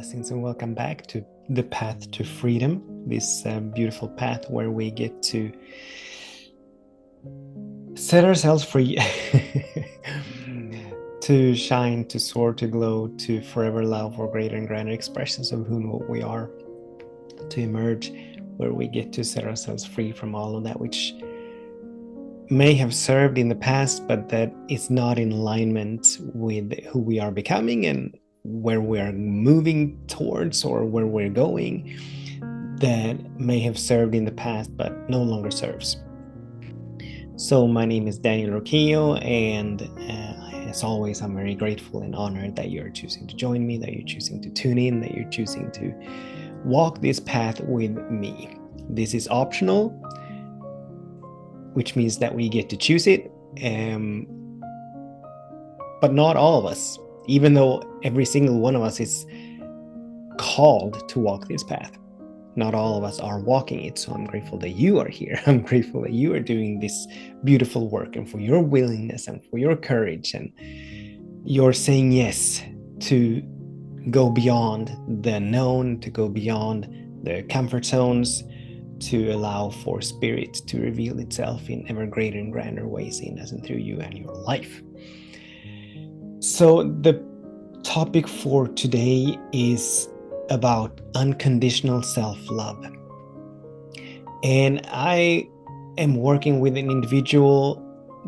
Blessings and welcome back to the path to freedom, this beautiful path where we get to set ourselves free to shine, to soar, to glow, to forever love for greater and grander expressions of who and what we are, to emerge where we get to set ourselves free from all of that which may have served in the past, but that is not in alignment with who we are becoming and where we're moving towards or where we're going, that may have served in the past but no longer serves. So my name is Daniel Roquillo, and as always, I'm very grateful and honored that you're choosing to join me, that you're choosing to tune in, that you're choosing to walk this path with me. This is optional, which means that we get to choose it, but not all of us, even though every single one of us is called to walk this path. Not all of us are walking it, so I'm grateful that you are here. I'm grateful that you are doing this beautiful work, and for your willingness and for your courage, and you're saying yes to go beyond the known, to go beyond the comfort zones, to allow for spirit to reveal itself in ever greater and grander ways in us and through you and your life. So the topic for today is about unconditional self-love. And I am working with an individual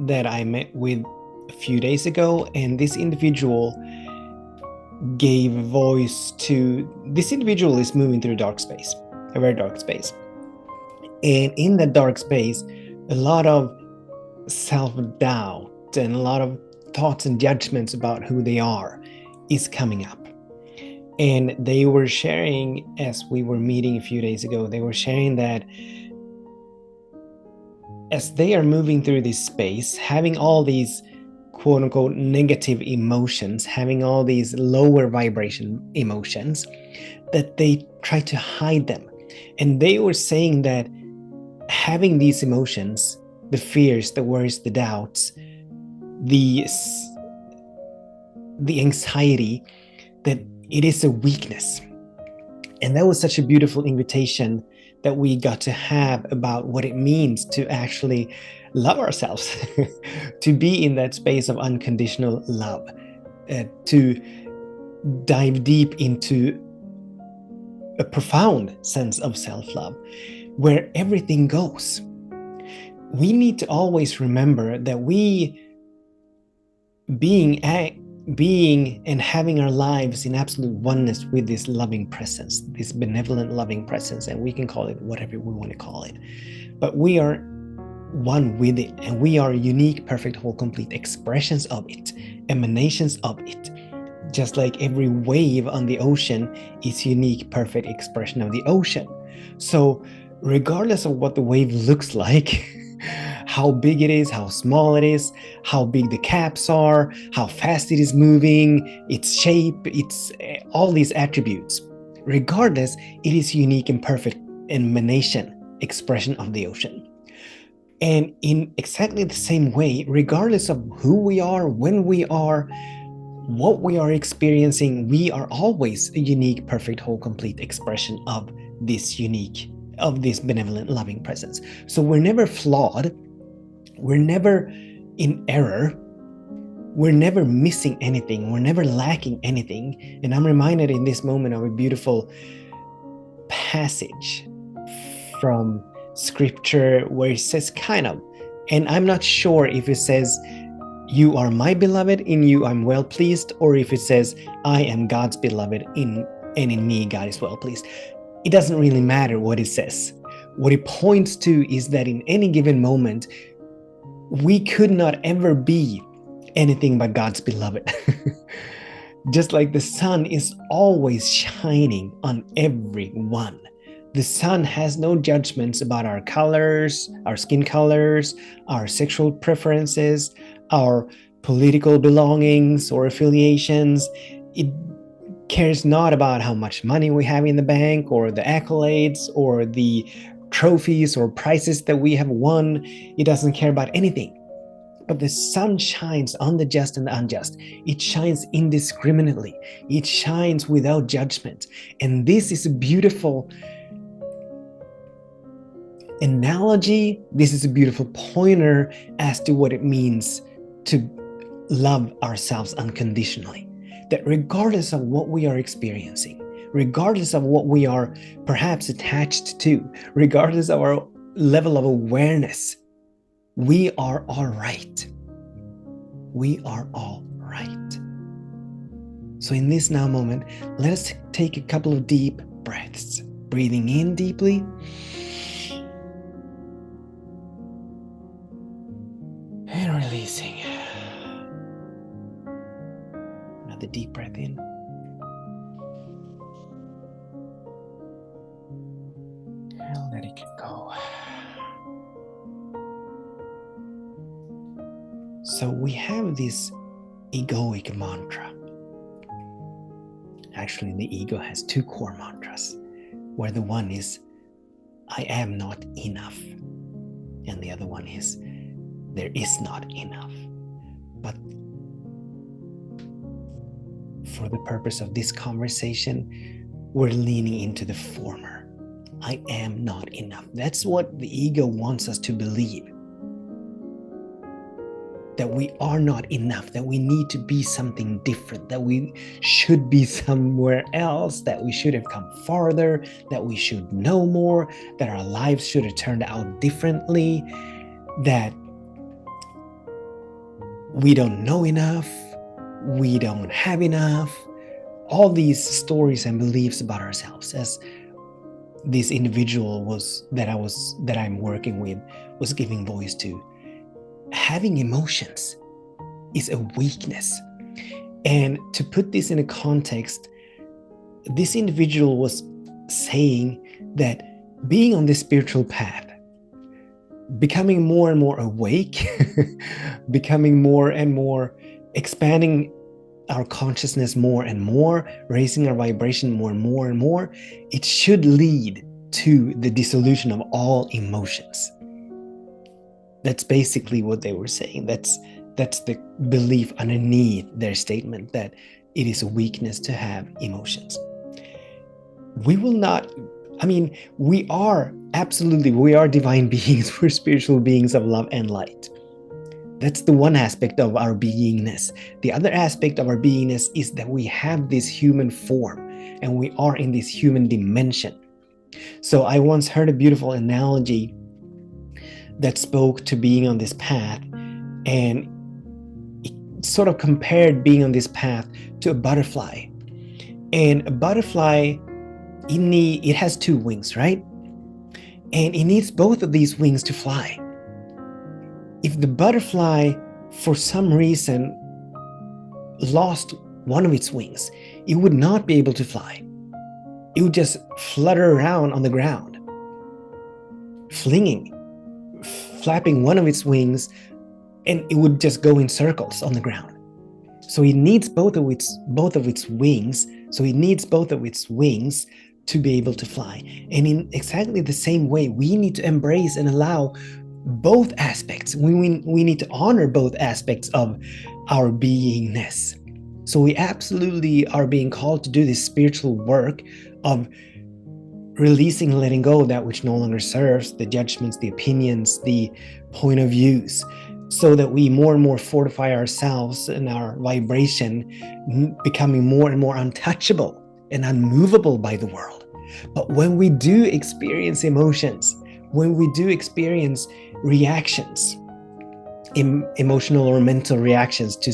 that I met with a few days ago, and this individual gave voice to, this individual is moving through a dark space, a very dark space. And in that dark space, a lot of self-doubt and a lot of thoughts and judgments about who they are is coming up. And they were sharing, as we were meeting a few days ago, they were sharing that as they are moving through this space, having all these quote unquote negative emotions, having all these lower vibration emotions, that they try to hide them. And they were saying that having these emotions, the fears, the worries, the doubts, the anxiety, that it is a weakness. And that was such a beautiful invitation that we got to have about what it means to actually love ourselves, to be in that space of unconditional love, to dive deep into a profound sense of self-love where everything goes. We need to always remember that we being and having our lives in absolute oneness with this loving presence, this benevolent loving presence, and we can call it whatever we want to call it, but we are one with it, and we are unique, perfect, whole, complete expressions of it, emanations of it. Just like every wave on the ocean is unique, perfect expression of the ocean. So regardless of what the wave looks like, how big it is, how small it is, how big the caps are, how fast it is moving, its shape, its all these attributes. Regardless, it is unique and perfect emanation, expression of the ocean. And in exactly the same way, regardless of who we are, when we are, what we are experiencing, we are always a unique, perfect, whole, complete expression of this benevolent, loving presence. So we're never flawed. We're never in error. We're never missing anything. We're never lacking anything. And I'm reminded in this moment of a beautiful passage from scripture where it says kind of, and I'm not sure if it says, "You are my beloved, in you I'm well pleased," or if it says, "I am God's beloved, and in me God is well pleased." It doesn't really matter what it says. What it points to is that in any given moment, we could not ever be anything but God's beloved. Just like the sun is always shining on everyone. The sun has no judgments about our colors, our skin colors, our sexual preferences, our political belongings or affiliations. It cares not about how much money we have in the bank or the accolades or the trophies or prizes that we have won. It doesn't care about anything. But the sun shines on the just and the unjust. It shines indiscriminately. It shines without judgment. And this is a beautiful analogy. This is a beautiful pointer as to what it means to love ourselves unconditionally. That regardless of what we are experiencing, regardless of what we are perhaps attached to, regardless of our level of awareness, we are all right. We are all right. So in this now moment, let us take a couple of deep breaths. Breathing in deeply. And releasing. Another deep breath in. And let it go. So we have this egoic mantra. Actually, the ego has two core mantras, where the one is, I am not enough. And the other one is, there is not enough. But for the purpose of this conversation, we're leaning into the former. I am not enough. That's what the ego wants us to believe. That we are not enough, that we need to be something different, that we should be somewhere else, that we should have come farther, that we should know more, that our lives should have turned out differently, that we don't know enough, we don't have enough. All these stories and beliefs about ourselves, as this individual that I'm working with was giving voice to. Having emotions is a weakness. And to put this in a context, this individual was saying that being on this spiritual path, becoming more and more awake, becoming more and more, expanding our consciousness more and more, raising our vibration more and more and more, it should lead to the dissolution of all emotions. That's basically what they were saying. That's the belief underneath their statement, that it is a weakness to have emotions. We are divine beings. We're spiritual beings of love and light. That's the one aspect of our beingness. The other aspect of our beingness is that we have this human form and we are in this human dimension. So I once heard a beautiful analogy that spoke to being on this path, and it sort of compared being on this path to a butterfly. And a butterfly, it has two wings, right? And it needs both of these wings to fly. If the butterfly, for some reason, lost one of its wings, it would not be able to fly. It would just flutter around on the ground, flapping one of its wings, and it would just go in circles on the ground. So it needs both of its wings. So it needs both of its wings to be able to fly. And in exactly the same way, we need to embrace and allow both aspects. We need to honor both aspects of our beingness. So we absolutely are being called to do this spiritual work of releasing and letting go of that which no longer serves, the judgments, the opinions, the point of views, so that we more and more fortify ourselves in our vibration, becoming more and more untouchable and unmovable by the world. But when we do experience emotions, when we do experience reactions, emotional or mental reactions to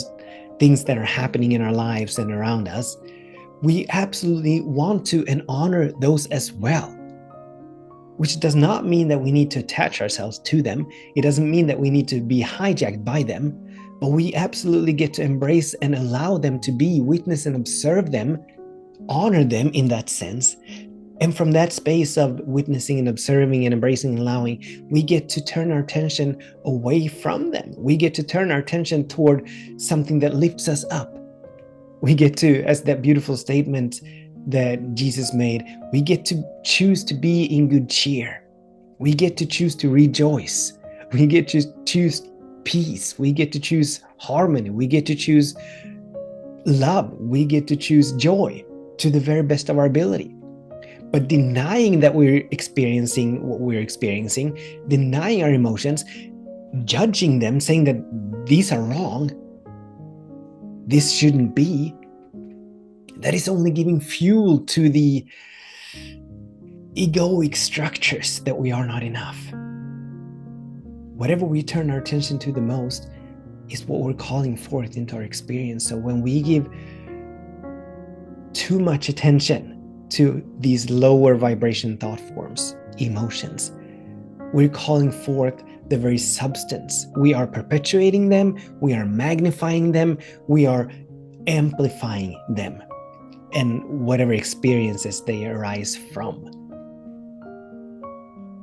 things that are happening in our lives and around us, we absolutely want to and honor those as well. Which does not mean that we need to attach ourselves to them. It doesn't mean that we need to be hijacked by them, but we absolutely get to embrace and allow them to be, witness and observe them, honor them in that sense. And from that space of witnessing and observing and embracing and allowing, we get to turn our attention away from them. We get to turn our attention toward something that lifts us up. We get to, as that beautiful statement that Jesus made, we get to choose to be in good cheer. We get to choose to rejoice. We get to choose peace. We get to choose harmony. We get to choose love. We get to choose joy to the very best of our ability. But denying that we're experiencing what we're experiencing, denying our emotions, judging them, saying that these are wrong, this shouldn't be, that is only giving fuel to the egoic structures that we are not enough. Whatever we turn our attention to the most is what we're calling forth into our experience. So when we give too much attention to these lower vibration thought forms, emotions, we're calling forth the very substance. We are perpetuating them, we are magnifying them, we are amplifying them, and whatever experiences they arise from.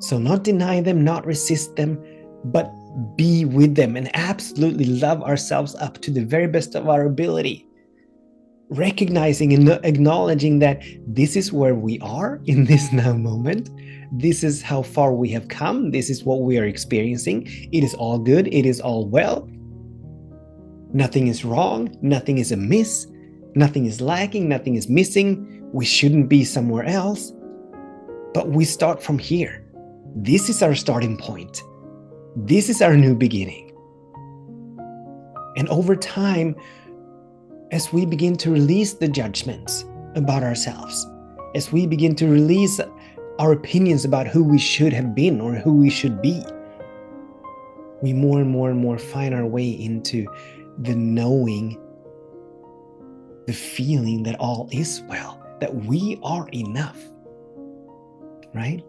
So not deny them, not resist them, but be with them and absolutely love ourselves up to the very best of our ability. Recognizing and acknowledging that this is where we are in this now moment. This is how far we have come. This is what we are experiencing. It is all good. It is all well. Nothing is wrong. Nothing is amiss. Nothing is lacking. Nothing is missing. We shouldn't be somewhere else. But we start from here. This is our starting point. This is our new beginning. And over time, as we begin to release the judgments about ourselves, as we begin to release our opinions about who we should have been or who we should be, we more and more find our way into the knowing, the feeling that all is well, that we are enough, right?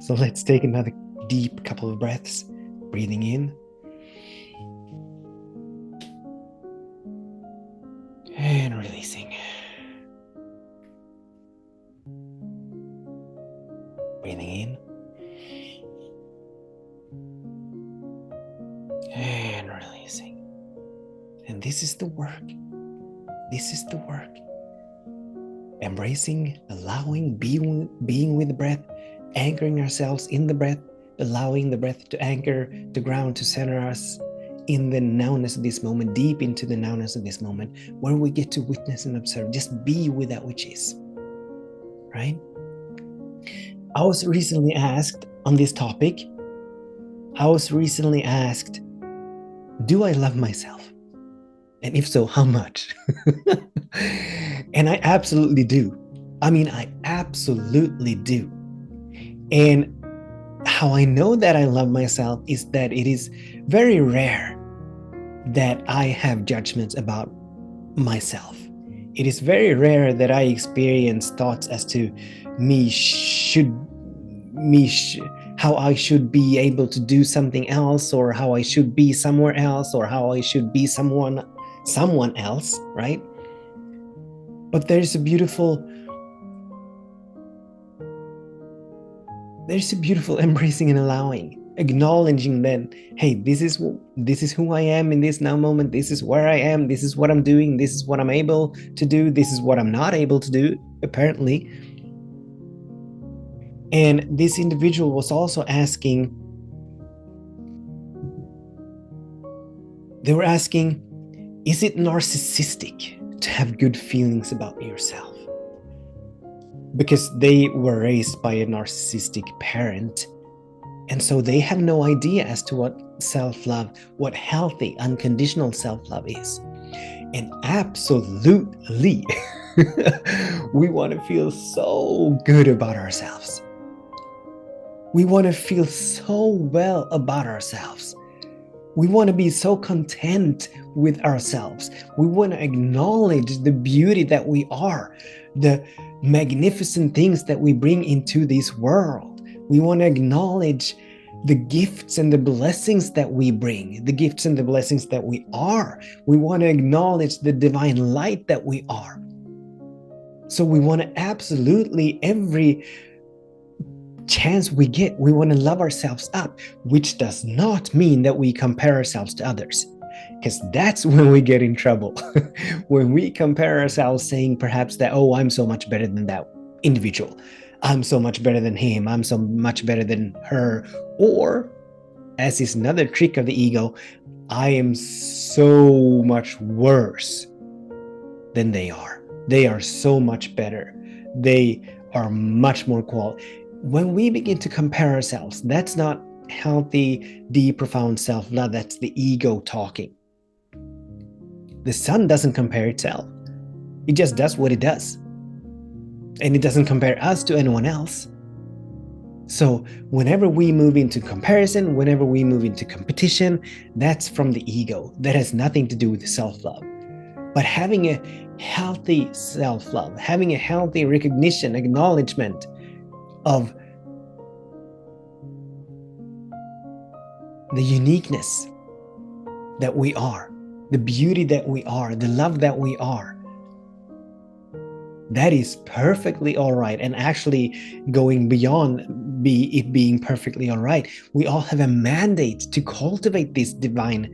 So let's take another deep couple of breaths, breathing in and releasing. Breathing in and releasing. And this is the work. This is the work. Embracing, allowing, being with the breath, anchoring ourselves in the breath, allowing the breath to anchor the ground, to center us in the nowness of this moment, deep into the nowness of this moment, where we get to witness and observe, just be with that which is, right? I was recently asked on this topic, do I love myself? And if so, how much? And I absolutely do. I absolutely do. And how I know that I love myself is that it is very rare that I have judgments about myself. It is very rare that I experience thoughts as to how I should be able to do something else, or how I should be somewhere else, or how I should be someone else, right? But there's a beautiful embracing and allowing, acknowledging that, hey, this is who I am in this now moment. This is where I am. This is what I'm doing. This is what I'm able to do. This is what I'm not able to do, apparently. And this individual was also asking, is it narcissistic to have good feelings about yourself? Because they were raised by a narcissistic parent. And so they have no idea as to what self-love, what healthy, unconditional self-love is. And absolutely, we want to feel so good about ourselves. We want to feel so well about ourselves. We want to be so content with ourselves. We want to acknowledge the beauty that we are, the magnificent things that we bring into this world. We want to acknowledge the gifts and the blessings that we bring, the gifts and the blessings that we are. We want to acknowledge the divine light that we are. So we want to absolutely, every chance we get, we want to love ourselves up, which does not mean that we compare ourselves to others, because that's when we get in trouble. When we compare ourselves, saying perhaps that, oh, I'm so much better than that individual. I'm so much better than him. I'm so much better than her. Or as is another trick of the ego, I am so much worse than they are. They are so much better. They are much more qual. When we begin to compare ourselves, that's not healthy, deep, profound self-love. That's the ego talking. The sun doesn't compare itself. It just does what it does. And it doesn't compare us to anyone else. So whenever we move into comparison, whenever we move into competition, that's from the ego. That has nothing to do with self-love. But having a healthy self-love, having a healthy recognition, acknowledgement of the uniqueness that we are, the beauty that we are, the love that we are, that is perfectly all right. And actually going beyond it being perfectly all right, we all have a mandate to cultivate this divine,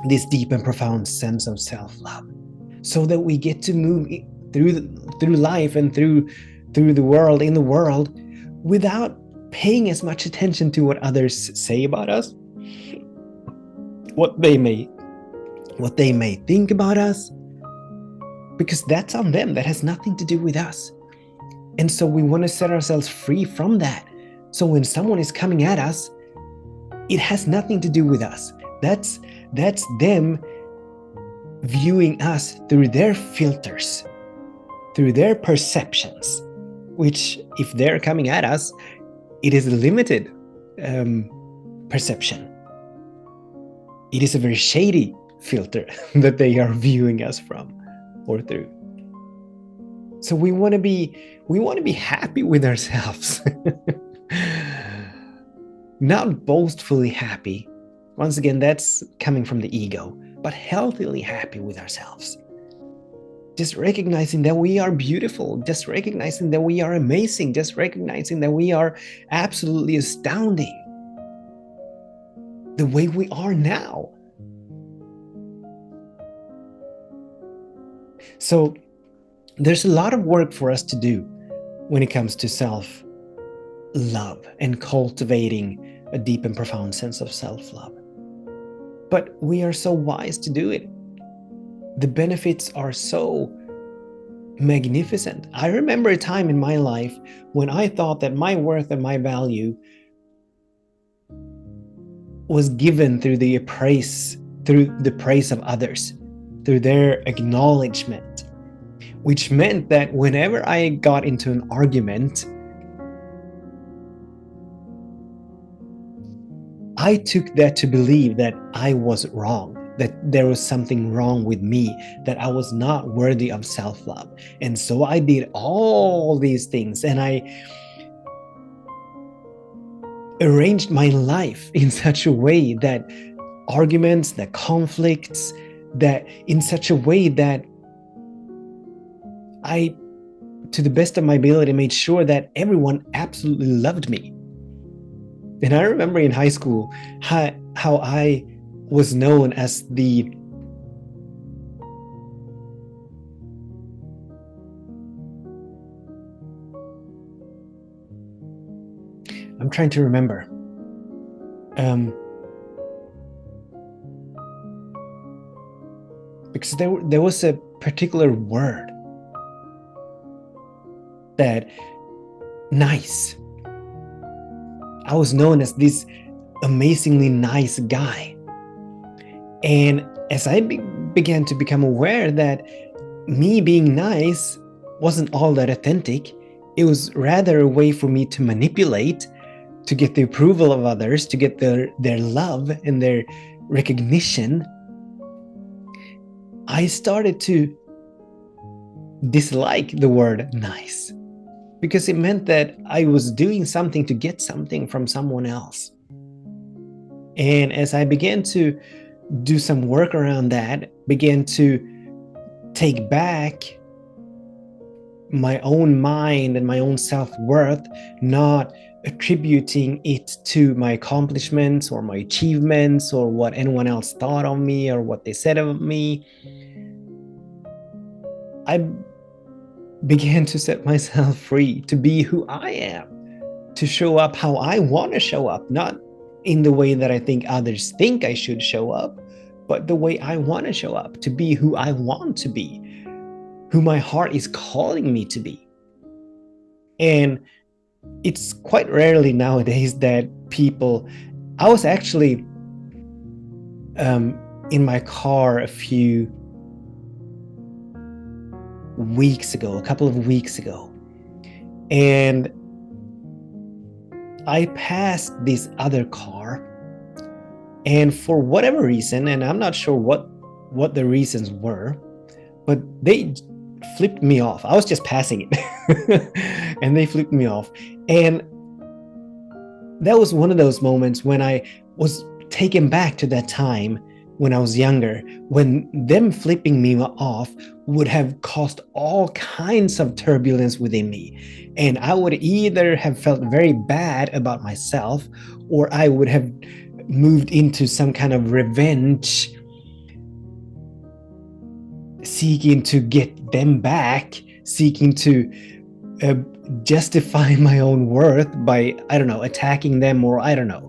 this deep and profound sense of self-love, so that we get to move through life and through the world, in the world, without paying as much attention to what others say about us, what they may think about us, because that's on them. That has nothing to do with us. And so we want to set ourselves free from that. So when someone is coming at us, it has nothing to do with us. That's them viewing us through their filters, through their perceptions, which, if they're coming at us, it is a limited perception. It is a very shady filter that they are viewing us from or through. So we want to be happy with ourselves. Not boastfully happy. Once again, that's coming from the ego, but healthily happy with ourselves. Just recognizing that we are beautiful, just recognizing that we are amazing, just recognizing that we are absolutely astounding the way we are now. So there's a lot of work for us to do when it comes to self-love and cultivating a deep and profound sense of self-love. But we are so wise to do it. The benefits are so magnificent. I remember a time in my life when I thought that my worth and my value was given through the praise of others, through their acknowledgement, which meant that whenever I got into an argument, I took that to believe that I was wrong, that there was something wrong with me, that I was not worthy of self-love. And so I did all these things, and I arranged my life in such a way that arguments, that conflicts, that in such a way that I, to the best of my ability, made sure that everyone absolutely loved me. And I remember in high school how I was known as the I'm trying to remember. Because there was a particular word that nice. I was known as this amazingly nice guy. And as I began to become aware that me being nice wasn't all that authentic, it was rather a way for me to manipulate, to get the approval of others, to get their love and their recognition, I started to dislike the word nice, because it meant that I was doing something to get something from someone else. And as I began to do some work around that, began to take back my own mind and my own self-worth, not attributing it to my accomplishments or my achievements or what anyone else thought of me or what they said of me, I began to set myself free to be who I am, to show up how I want to show up, not in the way that I think others think I should show up, but the way I want to show up, to be who I want to be, who my heart is calling me to be. And it's quite rarely nowadays that people, I was actually in my car a couple of weeks ago, and I passed this other car, and for whatever reason, and I'm not sure what the reasons were, but they flipped me off. I was just passing it and they flipped me off. And that was one of those moments when I was taken back to that time when I was younger, when them flipping me off would have caused all kinds of turbulence within me. And I would either have felt very bad about myself, or I would have moved into some kind of revenge, seeking to get them back, seeking to justify my own worth by, I don't know, attacking them, or I don't know.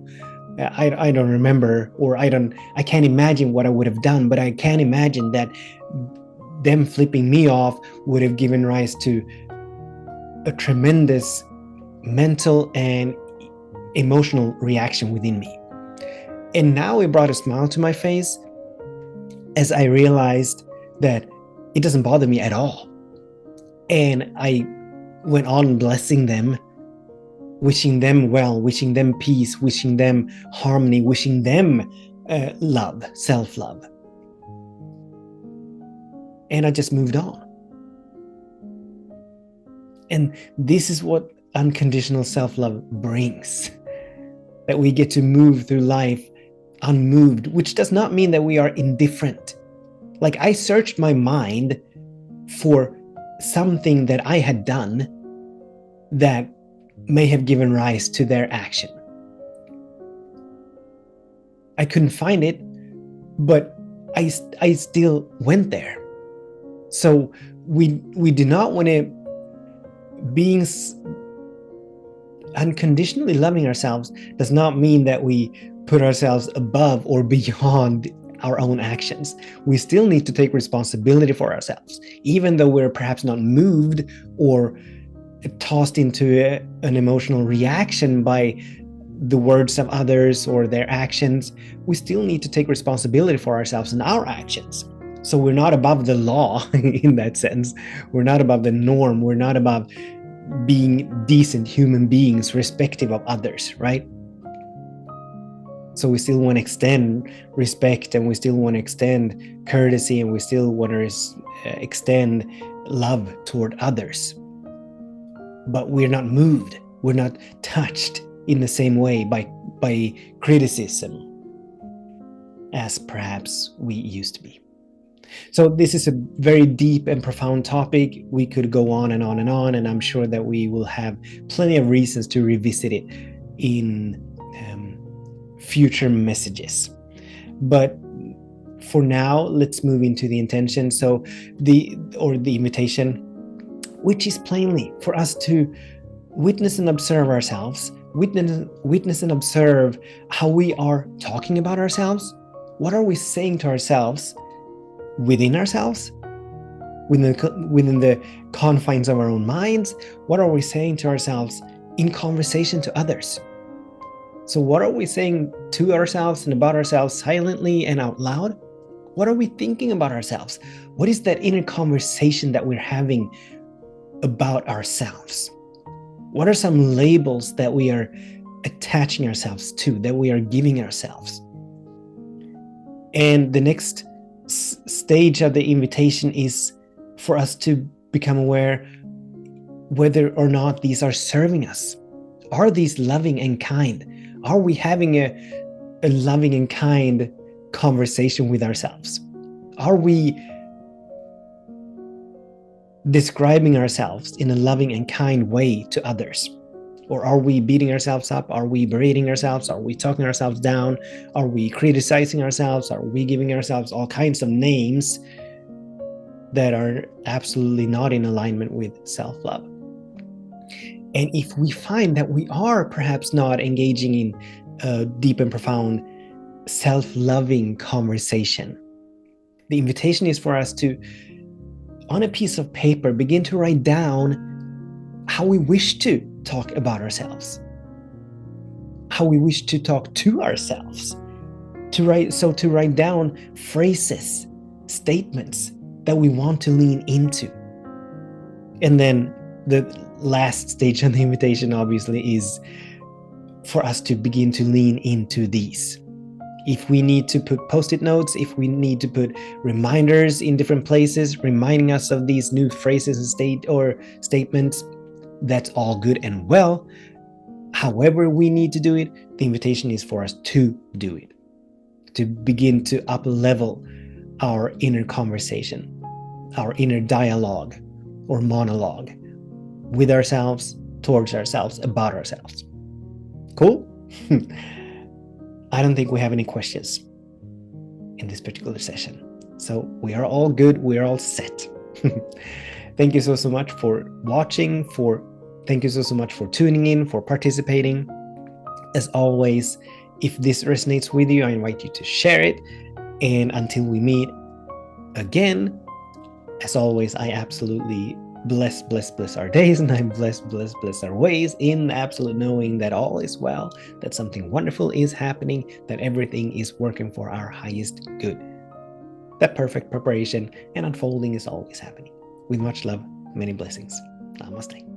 I don't remember, or I can't imagine what I would have done, but I can imagine that them flipping me off would have given rise to a tremendous mental and emotional reaction within me. And now it brought a smile to my face as I realized that it doesn't bother me at all. And I went on blessing them, wishing them well, wishing them peace, wishing them harmony, wishing them love, self-love. And I just moved on. And this is what unconditional self-love brings, that we get to move through life unmoved, which does not mean that we are indifferent. Like, I searched my mind for something that I had done that may have given rise to their action. I couldn't find it, but I still went there. So we do not want to, being unconditionally loving ourselves does not mean that we put ourselves above or beyond our own actions. We still need to take responsibility for ourselves, even though we're perhaps not moved or tossed into an emotional reaction by the words of others or their actions. We still need to take responsibility for ourselves and our actions. So we're not above the law in that sense. We're not above the norm. We're not above being decent human beings, respective of others, right? So we still want to extend respect, and we still want to extend courtesy, and we still want to extend love toward others. But we're not moved, we're not touched in the same way by criticism as perhaps we used to be. So this is a very deep and profound topic. We could go on and on and on, and I'm sure that we will have plenty of reasons to revisit it in future messages. But for now, let's move into the intention. So the invitation, which is plainly for us to witness and observe ourselves, witness and observe how we are talking about ourselves. What are we saying to ourselves within ourselves, within the confines of our own minds? What are we saying to ourselves in conversation to others? So what are we saying to ourselves and about ourselves silently and out loud? What are we thinking about ourselves? What is that inner conversation that we're having about ourselves? What are some labels that we are attaching ourselves to, that we are giving ourselves? And the next stage of the invitation is for us to become aware whether or not these are serving us. Are these loving and kind? Are we having a loving and kind conversation with ourselves? Are we describing ourselves in a loving and kind way to others? Or are we beating ourselves up? Are we berating ourselves? Are we talking ourselves down? Are we criticizing ourselves? Are we giving ourselves all kinds of names that are absolutely not in alignment with self-love? And if we find that we are perhaps not engaging in a deep and profound self-loving conversation. The invitation is for us to, on a piece of paper, begin to write down how we wish to talk about ourselves, how we wish to talk to ourselves. To write down phrases, statements that we want to lean into. And then the last stage of the invitation, obviously, is for us to begin to lean into these. If we need to put post-it notes, if we need to put reminders in different places, reminding us of these new phrases and statements, that's all good and well. However we need to do it, the invitation is for us to do it, to begin to up-level our inner conversation, our inner dialogue or monologue with ourselves, towards ourselves, about ourselves. Cool? I don't think we have any questions in this particular session. So we are all good. We are all set. Thank you so much for watching. Thank you so much for tuning in, for participating. As always, if this resonates with you, I invite you to share it. And until we meet again, as always, I absolutely bless our days, and I bless our ways, in absolute knowing that all is well, that something wonderful is happening, that everything is working for our highest good. That perfect preparation and unfolding is always happening. With much love, many blessings. Namaste.